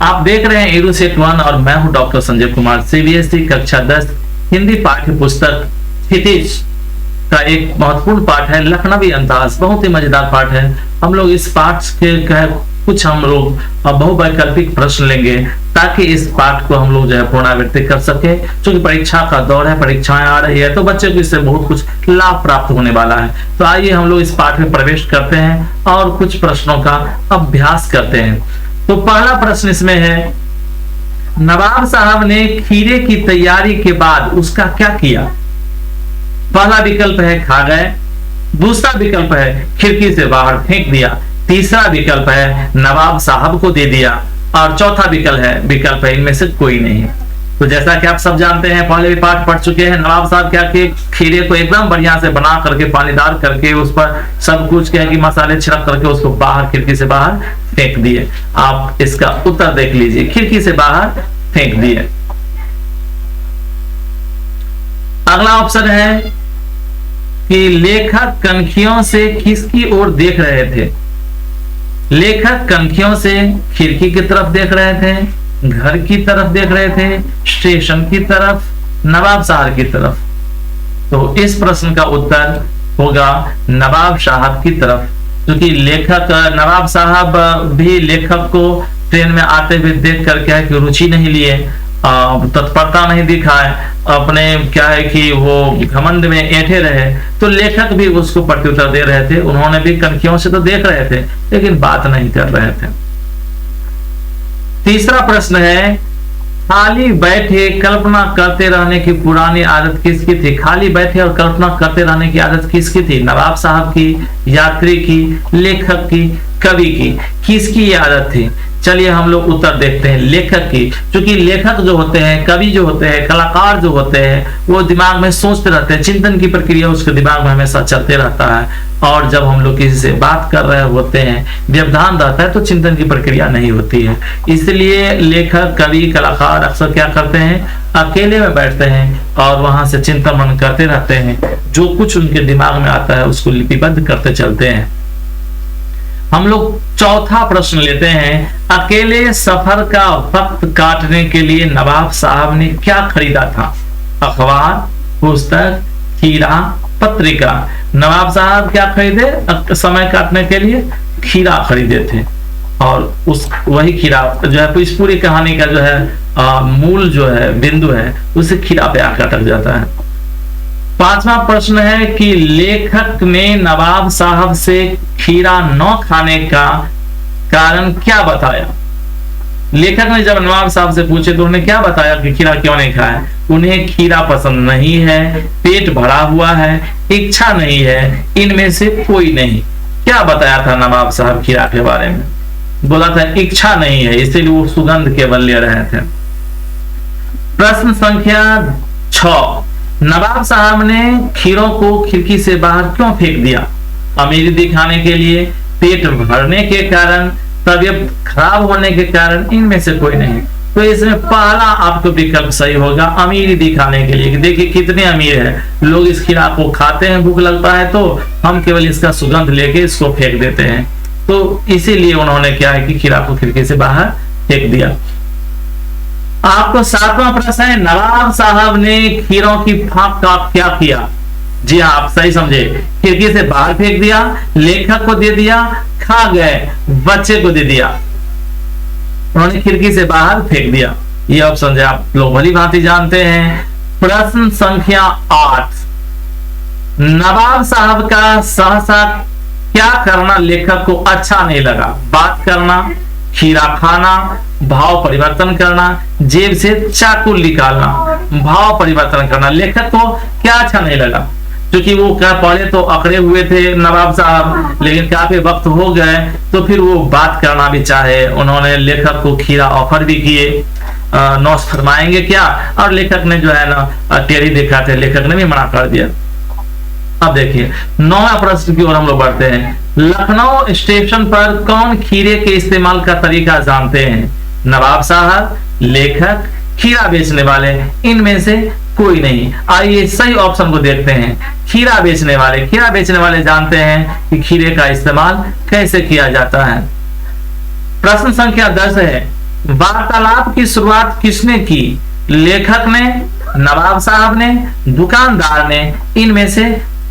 आप देख रहे हैं एडुसेट 1 और मैं हूं डॉक्टर संजय कुमार। सीबीएसई कक्षा 10 हिंदी पाठ्य पुस्तक क्षितिज का एक महत्वपूर्ण पाठ है लखनवी अंदाज। बहुत ही मजेदार पाठ है। हम लोग इस पाठ के कुछ हम लोग बहुवैकल्पिक प्रश्न लेंगे ताकि इस पाठ को हम लोग जो है पुनरावृत्ति कर सके। क्योंकि परीक्षा का दौर है, परीक्षाएं आ रही है, तो बच्चे को इससे बहुत कुछ लाभ प्राप्त होने वाला है। तो आइए हम लोग इस पाठ में प्रवेश करते हैं और कुछ प्रश्नों का अभ्यास करते हैं। तो पहला प्रश्न इसमें है, नवाब साहब ने खीरे की तैयारी के बाद उसका क्या किया? पहला विकल्प है खा गए, दूसरा विकल्प है खिड़की से बाहर फेंक दिया, तीसरा विकल्प है नवाब साहब को दे दिया और चौथा विकल्प है इनमें से कोई नहीं। तो जैसा कि आप सब जानते हैं, पहले भी पाठ पढ़ चुके हैं, नवाब साहब क्या किए, खीरे को एकदम बढ़िया से बना करके पानीदार करके उस पर सब कुछ क्या कि मसाले छिड़क करके उसको बाहर खिड़की से बाहर फेंक दिए। आप इसका उत्तर देख लीजिए, खिड़की से बाहर फेंक दिए। अगला ऑप्शन है कि लेखक कनखियों से किसकी ओर देख रहे थे? लेखक कनखियों से खिड़की की तरफ देख रहे थे, घर की तरफ देख रहे थे, स्टेशन की तरफ, नवाब साहब की तरफ। तो इस प्रश्न का उत्तर होगा नवाब साहब की तरफ, क्योंकि लेखक नवाब साहब भी लेखक को ट्रेन में आते हुए देख कर क्या है कि रुचि नहीं लिए, तत्परता नहीं दिखाए, अपने क्या है कि वो घमंड में ऐंठे रहे। तो लेखक भी उसको प्रत्युत्तर दे रहे थे, उन्होंने भी कनखियों से तो देख रहे थे लेकिन बात नहीं कर रहे थे। तीसरा प्रश्न है, खाली बैठे कल्पना करते रहने की पुरानी आदत किसकी थी? खाली बैठे और कल्पना करते रहने की आदत किसकी थी? नवाब साहब की, यात्री की, लेखक की, कवि की? किसकी ये आदत थी? चलिए हम लोग उत्तर देखते हैं, लेखक की। क्योंकि लेखक जो होते हैं, कवि जो होते हैं, कलाकार जो होते हैं, वो दिमाग में सोचते रहते हैं, चिंतन की प्रक्रिया उसके दिमाग में हमेशा चलते रहता है। और जब हम लोग किसी से बात कर रहे होते हैं, व्यवधान रहता है, तो चिंतन की प्रक्रिया नहीं होती है। इसलिए लेखक, कवि, कलाकार अक्सर क्या करते हैं, अकेले में बैठते हैं और वहां से चिंतन मन करते रहते हैं। जो कुछ उनके दिमाग में आता है उसको लिपिबद्ध करते चलते हैं। हम लोग चौथा प्रश्न लेते हैं, अकेले सफर का वक्त काटने के लिए नवाब साहब ने क्या खरीदा था? अखबार, पुस्तक, खीरा, पत्रिका। नवाब साहब क्या खरीदे समय काटने के लिए? खीरा खरीदे थे। और वही खीरा जो है इस पूरी कहानी का जो है मूल जो है बिंदु है, उसे खीरा पे आकर अटक जाता है। पांचवा प्रश्न है कि लेखक ने नवाब साहब से खीरा न खाने का कारण क्या बताया? लेखक ने जब नवाब साहब से पूछे तो उन्हें क्या बताया कि खीरा क्यों नहीं खाया? उन्हें खीरा पसंद नहीं है, पेट भरा हुआ है, इच्छा नहीं है, इनमें से कोई नहीं। क्या बताया था नवाब साहब खीरा के बारे में? बोला था इच्छा नहीं है, इसीलिए वो सुगंध केवल ले रहे थे। प्रश्न संख्या 6, नवाब साहब ने खीरों को खिड़की से बाहर क्यों फेंक दिया? अमीरी दिखाने के लिए, पेट भरने के कारण, तबीयत खराब होने के कारण, इनमें से कोई नहीं। तो इसमें पहला आपको विकल्प सही होगा, अमीरी दिखाने के लिए। देखिए कितने अमीर है, लोग इस खीरा को खाते हैं, भूख लगता है तो हम केवल इसका सुगंध लेके इसको फेंक देते हैं। तो इसीलिए उन्होंने क्या है कि खीरा को खिड़की से बाहर फेंक दिया। आपको सातवां प्रश्न है, नवाब साहब ने खीरों की फांक का क्या किया? जी हाँ, आप सही समझे, खिड़की से बाहर फेंक दिया, लेखक को दे दिया, खा गए, बच्चे को दे दिया। उन्होंने खिड़की से बाहर फेंक दिया। ये ऑप्शन जो आप लोग भली भांति जानते हैं। प्रश्न संख्या 8, नवाब साहब का सहसा क्या करना लेखक को अच्छा नहीं लगा? बात करना, खीरा खाना, भाव परिवर्तन करना, जेब से चाकू निकालना। भाव परिवर्तन करना लेखक को क्या अच्छा नहीं लगा, क्योंकि वो क्या पहले तो अकड़े हुए थे नवाब साहब, लेकिन काफी वक्त हो गए तो फिर वो बात करना भी चाहे। उन्होंने लेखक को खीरा ऑफर भी किए, नौश फरमाएंगे क्या, और लेखक ने जो है ना टेढ़ी देखा थे, लेखक ने भी मना कर दिया। अब देखिए 9वां प्रश्न की ओर हम लोग बढ़ते हैं। लखनऊ स्टेशन पर कौन खीरे के इस्तेमाल का तरीका जानते हैं? नवाब साहब, लेखक, खीरा बेचने वाले, इनमें से कोई नहीं। आइए सही ऑप्शन को देखते हैं। खीरा बेचने वाले, खीरा बेचने वाले जानते हैं कि खीरे का इस्तेमाल कैसे किया जाता है। प्रश्न संख्या 10 है, वार्तालाप की शुरुआत किसने की? लेखक ने, नवाब साहब ने, दुकानदार ने, इनमें से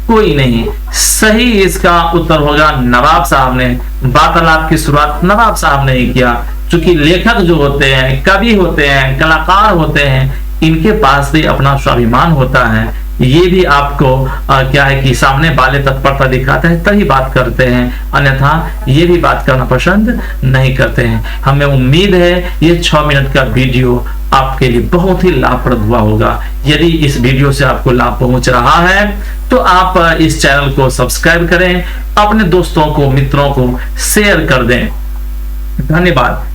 कोई नहीं। सही इसका उत्तर होगा नवाब साहब ने। वार्तालाप की शुरुआत नवाब साहब ने ही किया। क्योंकि लेखक जो होते हैं, कवि होते हैं, कलाकार होते हैं, इनके पास भी अपना स्वाभिमान होता है। ये भी आपको क्या है कि सामने वाले तत्परता दिखाते हैं तभी बात करते हैं, अन्यथा ये भी बात करना पसंद नहीं करते हैं। हमें उम्मीद है ये 6 मिनट का वीडियो आपके लिए बहुत ही लाभप्रद हुआ होगा। यदि इस वीडियो से आपको लाभ पहुंच रहा है तो आप इस चैनल को सब्सक्राइब करें, अपने दोस्तों को, मित्रों को शेयर कर दें। धन्यवाद।